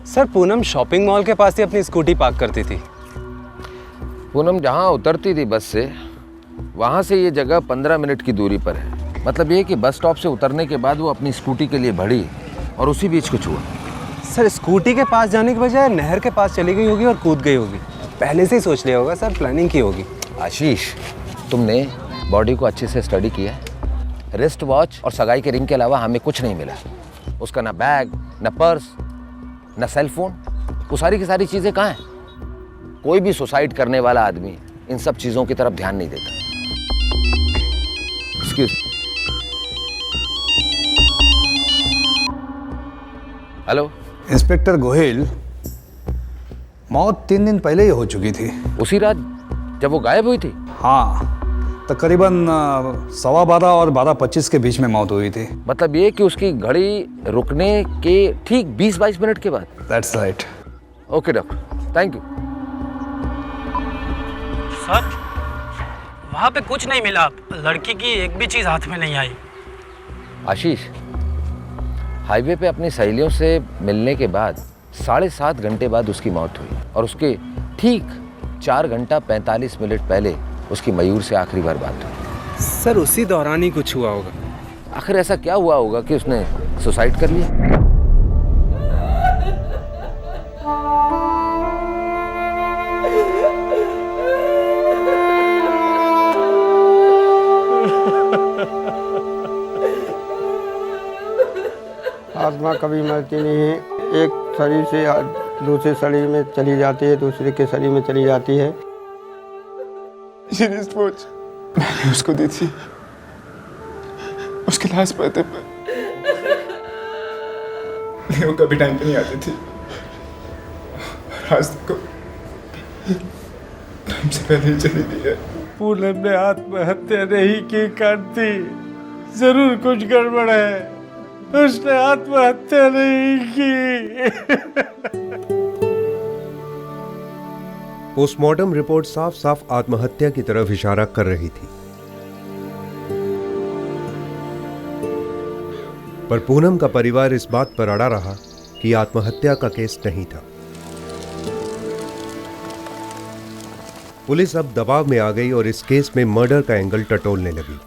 सर, पूनम शॉपिंग मॉल के पास ही अपनी स्कूटी पार्क करती थी। पूनम जहाँ उतरती थी बस से, वहाँ से ये जगह 15 मिनट की दूरी पर है। मतलब ये कि बस स्टॉप से उतरने के बाद वो अपनी स्कूटी के लिए बढ़ी और उसी बीच कुछ हुआ। सर, स्कूटी के पास जाने के बजाय नहर के पास चली गई होगी और कूद गई होगी। पहले से ही सोच लिया होगा सर, प्लानिंग की होगी। आशीष, तुमने बॉडी को अच्छे से स्टडी किया? रिस्ट वॉच और सगाई के रिंग के अलावा हमें कुछ नहीं मिला। उसका ना बैग, ना पर्स, ना सेल फोन। वो सारी की सारी चीजें कहाँ हैं? कोई भी सुसाइड करने वाला आदमी इन सब चीजों की तरफ ध्यान नहीं देता। एक्सक्यूज। हेलो इंस्पेक्टर गोहिल, मौत 3 दिन पहले ही हो चुकी थी। उसी रात जब वो गायब हुई थी? हाँ, तकरीबन 12:15 और 12:25 के बीच में मौत हुई थी। मतलब ये कि उसकी घड़ी रुकने के ठीक 20-22 मिनट के बाद? That's right. Okay doctor, thank you. Sir, वहाँ पे कुछ नहीं मिला। लड़की की एक भी चीज़ हाथ में नहीं आई। आशीष, हाईवे पे अपनी सहेलियों से मिलने के बाद 7.5 घंटे बाद उसकी मौत हुई और उसके ठीक 4 घंटा 45 मिनट पहले उसकी मयूर से आखिरी बार बात हुई। सर, उसी दौरान ही कुछ हुआ होगा। आखिर ऐसा क्या हुआ होगा कि उसने सुसाइड कर लिया? आत्मा कभी मरती नहीं है। एक शरीर से दूसरे शरीर में चली जाती है, दूसरे के शरीर में चली जाती है। ये रिस्ट वॉच मैंने उसको दी थी उसके लास्ट बर्थडे पर। वो कभी टाइम पे नहीं आती थी। रास्ते को टाइम से पहले ही चली दी है। पूनम ने आत्महत्या नहीं की कांति, जरूर कुछ गड़बड़ है। उसने आत्महत्या नहीं की। पोस्टमार्टम रिपोर्ट साफ साफ आत्महत्या की तरफ इशारा कर रही थी, पर पूनम का परिवार इस बात पर अड़ा रहा कि आत्महत्या का केस नहीं था। पुलिस अब दबाव में आ गई और इस केस में मर्डर का एंगल टटोलने लगी।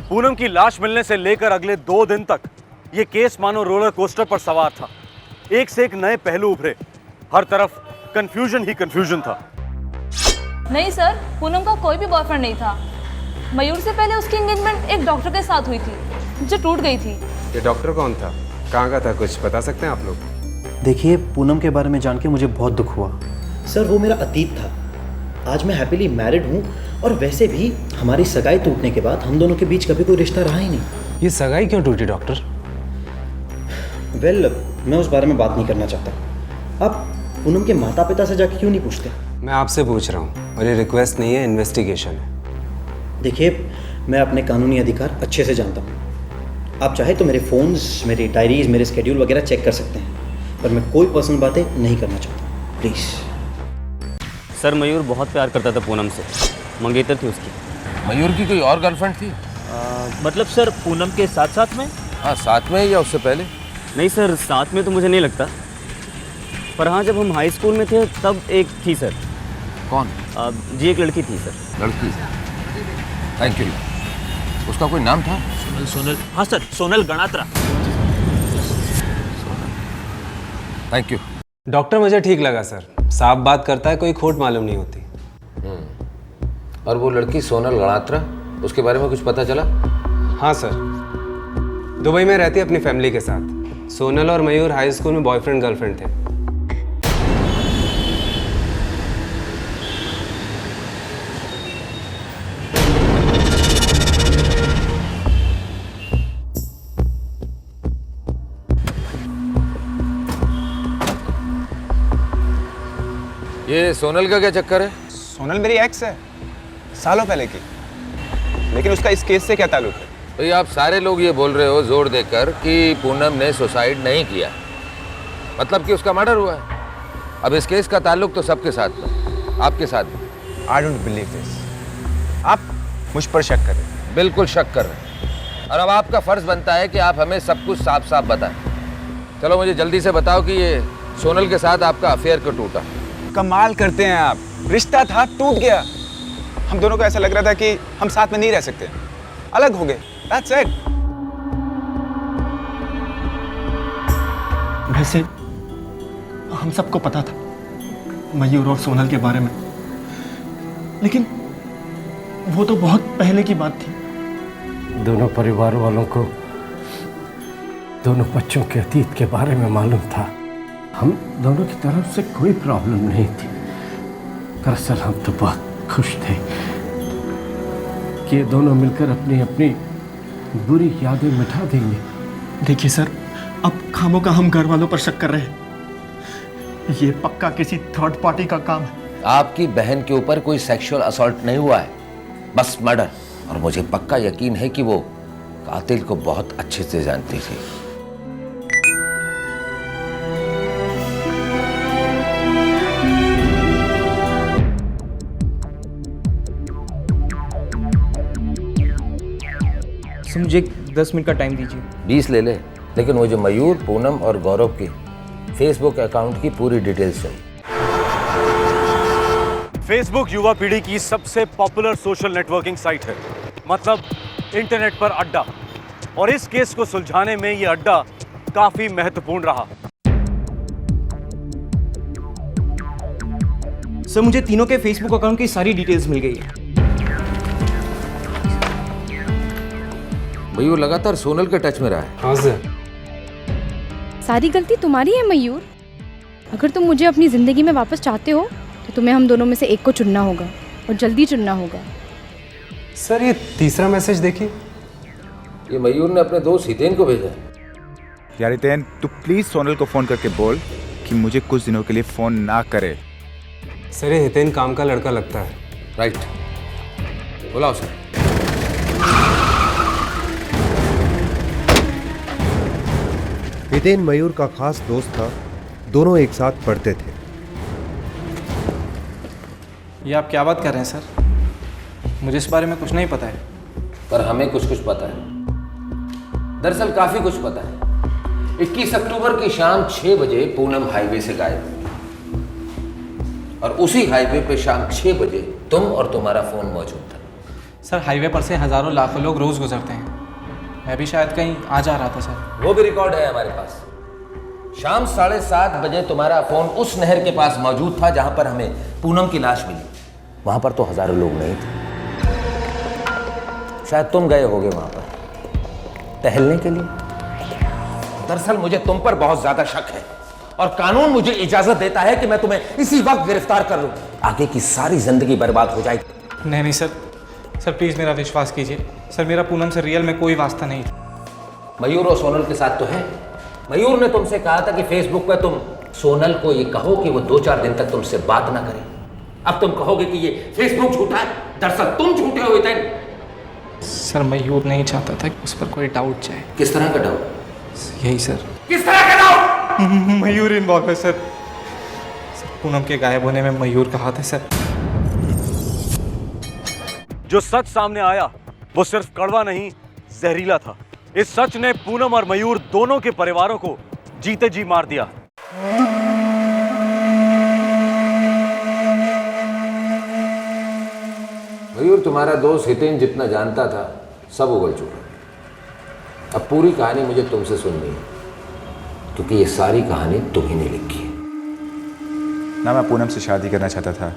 पूनम की लाश मिलने से लेकर अगले 2 दिन तक यह केस मानो रोलर कोस्टर पर सवार था। एक से एक नए पहलू उभरे, हर तरफ कंफ्यूजन ही कंफ्यूजन था। नहीं सर, पूनम का कोई भी बॉयफ्रेंड नहीं था। मयूर से पहले उसकी एंगेजमेंट एक डॉक्टर के साथ हुई थी जो टूट गई थी। ये डॉक्टर कौन था, कहाँ का था, कुछ बता सकते हैं आप लोग? देखिए, पूनम के बारे में जान के मुझे बहुत दुख हुआ। सर, वो मेरा अतीत था। आज मैं हैप्पीली मैरिड हूँ, और वैसे भी हमारी सगाई टूटने के बाद हम दोनों के बीच कभी कोई रिश्ता रहा ही नहीं। ये सगाई क्यों टूटी डॉक्टर? वेल, मैं उस बारे में बात नहीं करना चाहता। आप पूनम के माता पिता से जाके क्यों नहीं पूछते? मैं आपसे पूछ रहा हूँ, और ये रिक्वेस्ट नहीं है, इन्वेस्टिगेशन है। देखिए, मैं अपने कानूनी अधिकार अच्छे से जानता हूँ। आप चाहे तो मेरे फ़ोन्स, मेरी डायरीज, मेरे स्केड्यूल वगैरह चेक कर सकते हैं, पर मैं कोई पर्सनल बातें नहीं करना चाहता। प्लीज़। सर, मयूर बहुत प्यार करता था पूनम से, मंगेतर थी उसकी। मयूर की कोई और गर्लफ्रेंड थी? मतलब सर, पूनम के साथ साथ में? हाँ, साथ में या उससे पहले? नहीं सर, साथ में तो मुझे नहीं लगता, पर हाँ जब हम हाई स्कूल में थे तब एक थी सर। कौन? जी, एक लड़की थी सर। लड़की? Thank you. उसका कोई नाम था? सोनल। हाँ sir, Sonal Ganatra. Thank you. Doctor मुझे ठीक लगा सर, साफ बात करता है, कोई खोट मालूम नहीं होती। और वो लड़की सोनल गणात्रा, उसके बारे में कुछ पता चला? हाँ सर, दुबई में रहती है अपनी फैमिली के साथ। सोनल और मयूर हाई स्कूल में बॉयफ्रेंड गर्लफ्रेंड थे। ये सोनल का क्या चक्कर है? सोनल मेरी एक्स है, सालों पहले की, लेकिन उसका इस केस से क्या ताल्लुक है? भाई, आप सारे लोग ये बोल रहे हो जोर देकर कि पूनम ने सुसाइड नहीं किया, मतलब कि उसका मर्डर हुआ है। अब इस केस का ताल्लुक तो सबके साथ है, आपके साथ भी। I don't believe this. आप मुझ पर शक कर रहे हैं? बिल्कुल शक कर रहे हैं, और अब आपका फर्ज बनता है कि आप हमें सब कुछ साफ साफ बताएं। चलो मुझे जल्दी से बताओ कि ये सोनल के साथ आपका अफेयर क्यों टूटा? कमाल करते हैं आप, रिश्ता था, टूट गया। हम दोनों को ऐसा लग रहा था कि हम साथ में नहीं रह सकते, अलग हो गए। That's it. वैसे हम सबको पता था मयूर और सोनल के बारे में, लेकिन वो तो बहुत पहले की बात थी। दोनों परिवार वालों को दोनों बच्चों के अतीत के बारे में मालूम था। हम दोनों की तरफ से कोई प्रॉब्लम नहीं थी। दरअसल हम तो बहुत खुश थे कि ये दोनों मिलकर अपनी अपनी बुरी यादें मिटा देंगे। देखिए सर, अब खामों का हम घर वालों पर शक कर रहे हैं। ये पक्का किसी थर्ड पार्टी का काम है। आपकी बहन के ऊपर कोई सेक्सुअल असॉल्ट नहीं हुआ है, बस मर्डर। और मुझे पक्का यकीन है कि वो कातिल को बहुत अच्छे से जानती थी। मुझे 10 मिनट का टाइम दीजिए। 20 ले ले, लेकिन वो जो मयूर, पूनम और गौरव की फेसबुक अकाउंट की पूरी डिटेल्स चाहिए। फेसबुक युवा पीढ़ी की सबसे पॉपुलर सोशल नेटवर्किंग साइट है, मतलब इंटरनेट पर अड्डा। और इस केस को सुलझाने में यह अड्डा काफी महत्वपूर्ण रहा। सर, मुझे तीनों के फेसबुक अकाउंट की सारी डिटेल्स मिल गई है। मयूर लगातार सोनल के टच में रहा है। हाँ सर। सारी गलती तुम्हारी है मयूर। अगर तुम मुझे अपनी ज़िंदगी में वापस चाहते हो तो तुम्हें हम दोनों में से एक को चुनना होगा, और जल्दी चुनना होगा। सर, ये तीसरा मैसेज देखिए। ये मयूर ने अपने दोस्त हितेन को भेजा है। यार हितेन, तू प्लीज सोनल को फोन करके बोल कि मुझे कुछ दिनों के लिए फ़ोन ना करे। सर, ये हितेन काम का लड़का लगता है। राइट, बुलाओ सर। हितेन मयूर का खास दोस्त था, दोनों एक साथ पढ़ते थे। ये आप क्या बात कर रहे हैं सर? मुझे इस बारे में कुछ नहीं पता है। पर हमें कुछ कुछ पता है। दरअसल काफी कुछ पता है। 21 अक्टूबर की शाम 6 बजे पूनम हाईवे से गायब हुई और उसी हाईवे पे शाम 6 बजे तुम और तुम्हारा फोन मौजूद था। सर, हाईवे पर से हजारों लाखों लोग रोज गुजरते हैं। मैं भी शायद कहीं आ जा रहा था सर। वो भी रिकॉर्ड है हमारे पास। शाम 7:30 बजे तुम्हारा फोन उस नहर के पास मौजूद था जहां पर हमें पूनम की लाश मिली। वहां पर तो हजारों लोग नहीं थे। शायद तुम गए होगे वहां पर टहलने के लिए। दरअसल मुझे तुम पर बहुत ज्यादा शक है और कानून मुझे इजाजत देता है कि मैं तुम्हें इसी वक्त गिरफ्तार कर लूं। आगे की सारी जिंदगी बर्बाद हो जाएगी। नहीं सर, सर प्लीज मेरा विश्वास कीजिए। सर, मेरा पूनम से रियल में कोई वास्ता नहीं था। मयूर और सोनल के साथ तो है। मयूर ने तुमसे कहा था कि फेसबुक पर तुम सोनल को ये कहो कि वो 2-4 दिन तक तुमसे बात ना करे। अब तुम कहोगे कि ये फेसबुक झूठा है। दरअसल तुम झूठे हो हितेन। सर, मयूर नहीं चाहता था कि उस पर कोई डाउट जाए। किस तरह का डाउट? यही सर। किस तरह का डाउट? मयूर इन्वॉल्व है सर। पूनम के गायब होने में मयूर का हाथ है सर। जो सच सामने आया वो सिर्फ कड़वा नहीं, जहरीला था। इस सच ने पूनम और मयूर दोनों के परिवारों को जीते जी मार दिया। मयूर तुम्हारा दोस्त हितेन जितना जानता था सब उगल चुका। अब पूरी कहानी मुझे तुमसे सुननी है क्योंकि ये सारी कहानी तुम ही ने लिखी है। ना मैं पूनम से शादी करना चाहता था,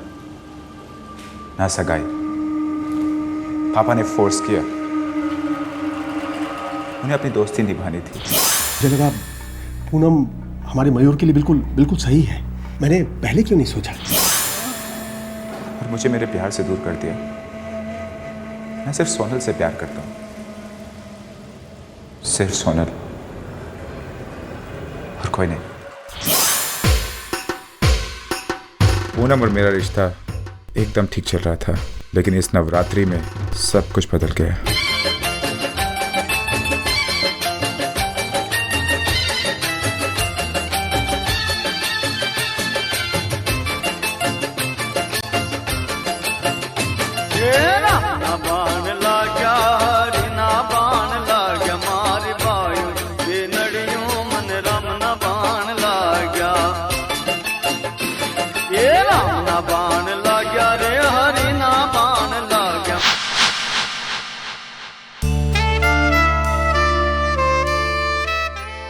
ना सगाई। पापा ने फोर्स किया। उन्हें अपनी दोस्ती निभानी थी। मुझे लगा पूनम हमारे मयूर के लिए बिल्कुल बिल्कुल सही है। मैंने पहले क्यों नहीं सोचा? और मुझे मेरे प्यार से दूर कर दिया। मैं सिर्फ सोनल से प्यार करता हूँ, सिर्फ सोनल और कोई नहीं। पूनम और मेरा रिश्ता एकदम ठीक चल रहा था, लेकिन इस नवरात्रि में सब कुछ बदल गया।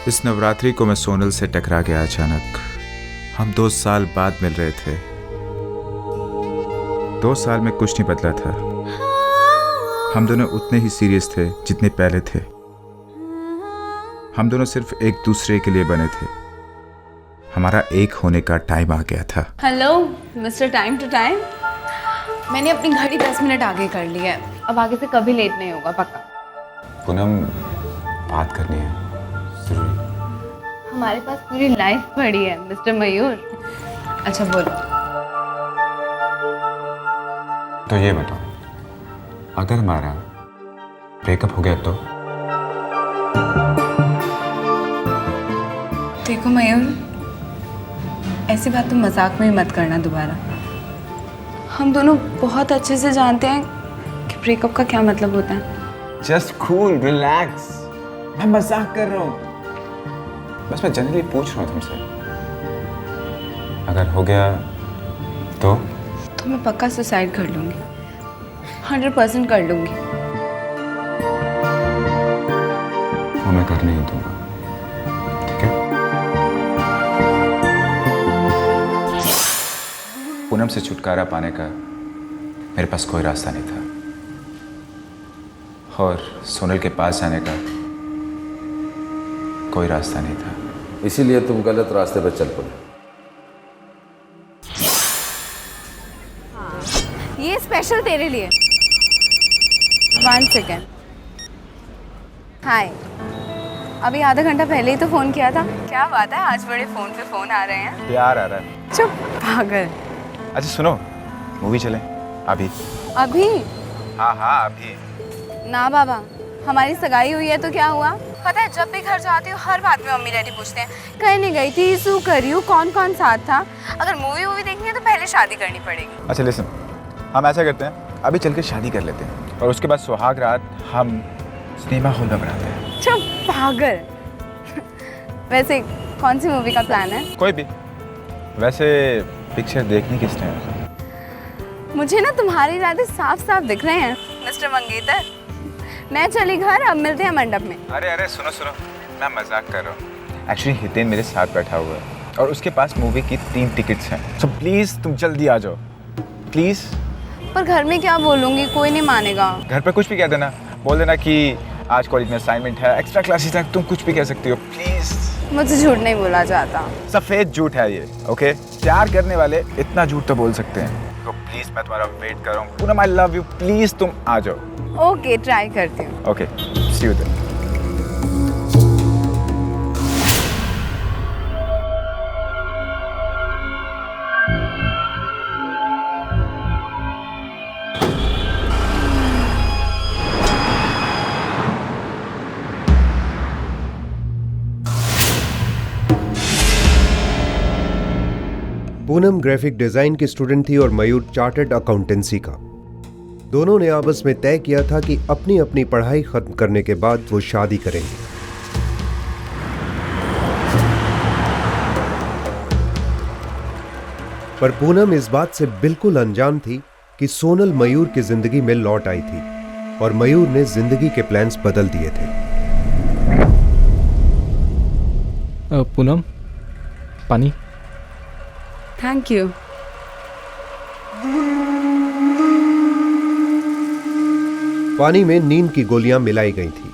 इस नवरात्रि को मैं सोनल से टकरा गया अचानक। हम 2 साल बाद मिल रहे थे। 2 साल में कुछ नहीं बदला था। हम दोनों उतने ही सीरियस थे जितने पहले थे। हम दोनों सिर्फ एक दूसरे के लिए बने थे। हमारा एक होने का टाइम आ गया था। Hello mister time to time. मैंने अपनी घड़ी 10 मिनट आगे कर ली है। अब आगे से कभी लेट नहीं होगा, पक्का। पूनम, बात करनी है जरूरी। हमारे पास पूरी लाइफ पड़ी है मिस्टर मयूर। अच्छा बोलो। तो ये बताओ, अगर हमारा ब्रेकअप हो गया तो? देखो मयूर, ऐसी बात तुम मजाक में ही मत करना दोबारा। हम दोनों बहुत अच्छे से जानते हैं कि ब्रेकअप का क्या मतलब होता है। Just cool, relax. मैं मजाक कर रहा हूँ, बस मैं जनरली पूछ रहा हूँ तुमसे। अगर हो गया तो मैं पक्का सुसाइड कर लूँगी, 100% कर लूँगी। वो मैं करने ही दूंगा, ठीक है? पूनम से छुटकारा पाने का मेरे पास कोई रास्ता नहीं था, और सोनल के पास जाने का कोई रास्ता नहीं था। इसीलिए तुम गलत रास्ते पर चल पड़े। ये स्पेशल तेरे लिए। 1 सेकेंड। हाय, अभी आधा घंटा पहले ही तो फ़ोन किया था। क्या बात है, आज बड़े फ़ोन पे फ़ोन आ रहे हैं। प्यार आ रहा है। चुप पागल। अच्छा सुनो, मूवी चलें अभी? अभी? हाँ अभी। ना बाबा, हमारी सगाई हुई है तो क्या हुआ? पता है जब भी घर जाती हूँ हर बात में मम्मी डैडी पूछते हैं कहीं नहीं गई थी, शू करी हूँ, कौन कौन साथ था। अगर मूवी देखनी है तो पहले शादी करनी पड़ेगी। अच्छा लिसन, हम ऐसा करते हैं, अभी चल के शादी कर लेते हैं और उसके बाद सुहाग रात हम सिनेमा हॉल में बनाते हैं। चुप पागल। वैसे कौन सी मूवी का प्लान है? कोई भी। वैसे पिक्चर देखनी किस टाइम? मुझे ना तुम्हारे इरादे साफ साफ दिख रहे हैं मिस्टर मंगेतर। मैं चली घर, अब मिलते हैं मंडप में। अरे सुनो, मैं मजाक कर रहा हूँ। एक्चुअली हितेन मेरे साथ बैठा हुआ है और उसके पास मूवी की 3 टिकट्स हैं। सो प्लीज तुम जल्दी आ जाओ प्लीज। पर घर में क्या बोलूँगी, कोई नहीं मानेगा। घर पे कुछ भी कह देना, बोल देना कि आज कॉलेज में असाइनमेंट है, एक्स्ट्रा क्लासेस है, तुम कुछ भी कह सकती हो प्लीज। मुझसे झूठ नहीं बोला जाता। सफेद झूठ है ये, ओके? प्यार करने वाले इतना झूठ तो बोल सकते हैं। तो प्लीज मैं तुम्हारा वेट कर रहा हूँ। Poonam I love you, please तुम आ जाओ। ओके, ट्राई करती हूँ। Okay, see you there. Poonam graphic design की स्टूडेंट थी और मयूर चार्टर्ड अकाउंटेंसी का। दोनों ने आपस में तय किया था कि अपनी अपनी पढ़ाई खत्म करने के बाद वो शादी करेंगे। पर पूनम इस बात से बिल्कुल अनजान थी कि सोनल मयूर की जिंदगी में लौट आई थी और मयूर ने जिंदगी के प्लान्स बदल दिए थे। पूनम, पानी। Thank you. पानी में नींद की गोलियां मिलाई गई थी,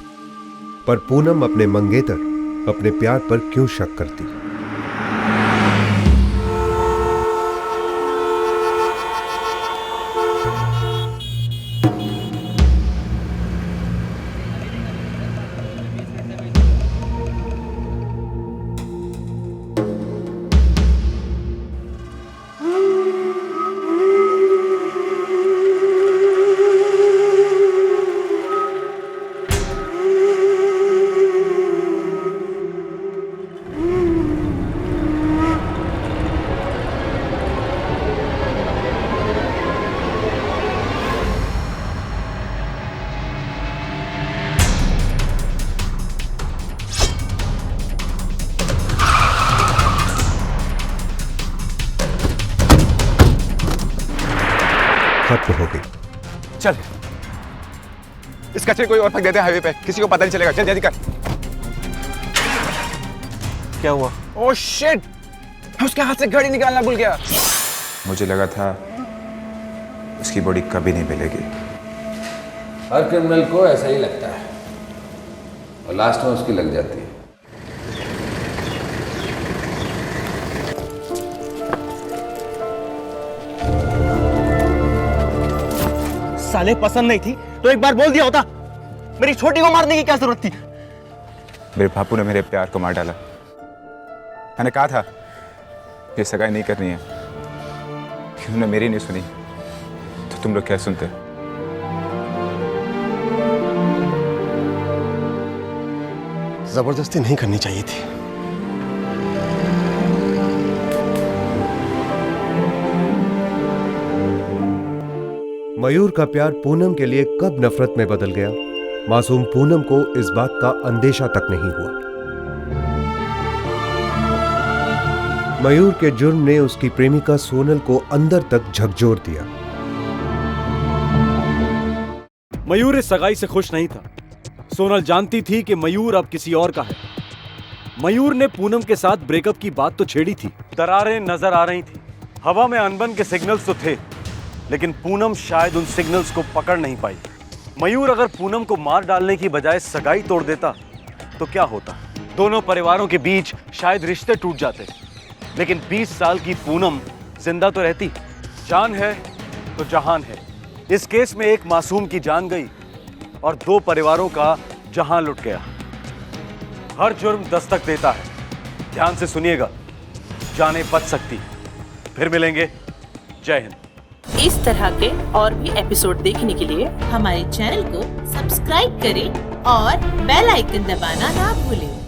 पर पूनम अपने मंगेतर, अपने प्यार पर क्यों शक करती? खत्म हो गई। चल इस कचरे कोई और फेंक देते हैं हाईवे पे, किसी को पता नहीं चलेगा। चल जल्दी कर। क्या हुआ? ओह शिट, मैं उसके हाथ से घड़ी निकालना भूल गया। मुझे लगा था उसकी बॉडी कभी नहीं मिलेगी। हर क्रिमिनल को ऐसा ही लगता है और लास्ट में उसकी लग जाती है। साले पसंद नहीं थी तो एक बार बोल दिया होता। मेरी छोटी को मारने की क्या जरूरत थी? मेरे बापू ने मेरे प्यार को मार डाला। मैंने कहा था ये सगाई नहीं करनी है, उन्होंने मेरी नहीं सुनी तो तुम लोग क्या सुनते? जबरदस्ती नहीं करनी चाहिए थी। मयूर का प्यार पूनम के लिए कब नफरत में बदल गया, मासूम पूनम को इस बात का अंदेशा तक नहीं हुआ। मयूर के जुर्म ने उसकी प्रेमिका सोनल को अंदर तक झकझोर दिया। मयूर इस सगाई से खुश नहीं था। सोनल जानती थी कि मयूर अब किसी और का है। मयूर ने पूनम के साथ ब्रेकअप की बात तो छेड़ी थी, दरारें नजर आ रही थी, हवा में अनबन के सिग्नल्स तो थे, लेकिन पूनम शायद उन सिग्नल्स को पकड़ नहीं पाई। मयूर अगर पूनम को मार डालने की बजाय सगाई तोड़ देता तो क्या होता? दोनों परिवारों के बीच शायद रिश्ते टूट जाते, लेकिन 20 साल की पूनम जिंदा तो रहती। जान है तो जहान है। इस केस में एक मासूम की जान गई और 2 परिवारों का जहां लुट गया। हर जुर्म दस्तक देता है। ध्यान से सुनिएगा, जाने बच सकती है। फिर मिलेंगे। जय हिंद। इस तरह के और भी एपिसोड देखने के लिए हमारे चैनल को सब्सक्राइब करें और बेल आइकन दबाना ना भूलें।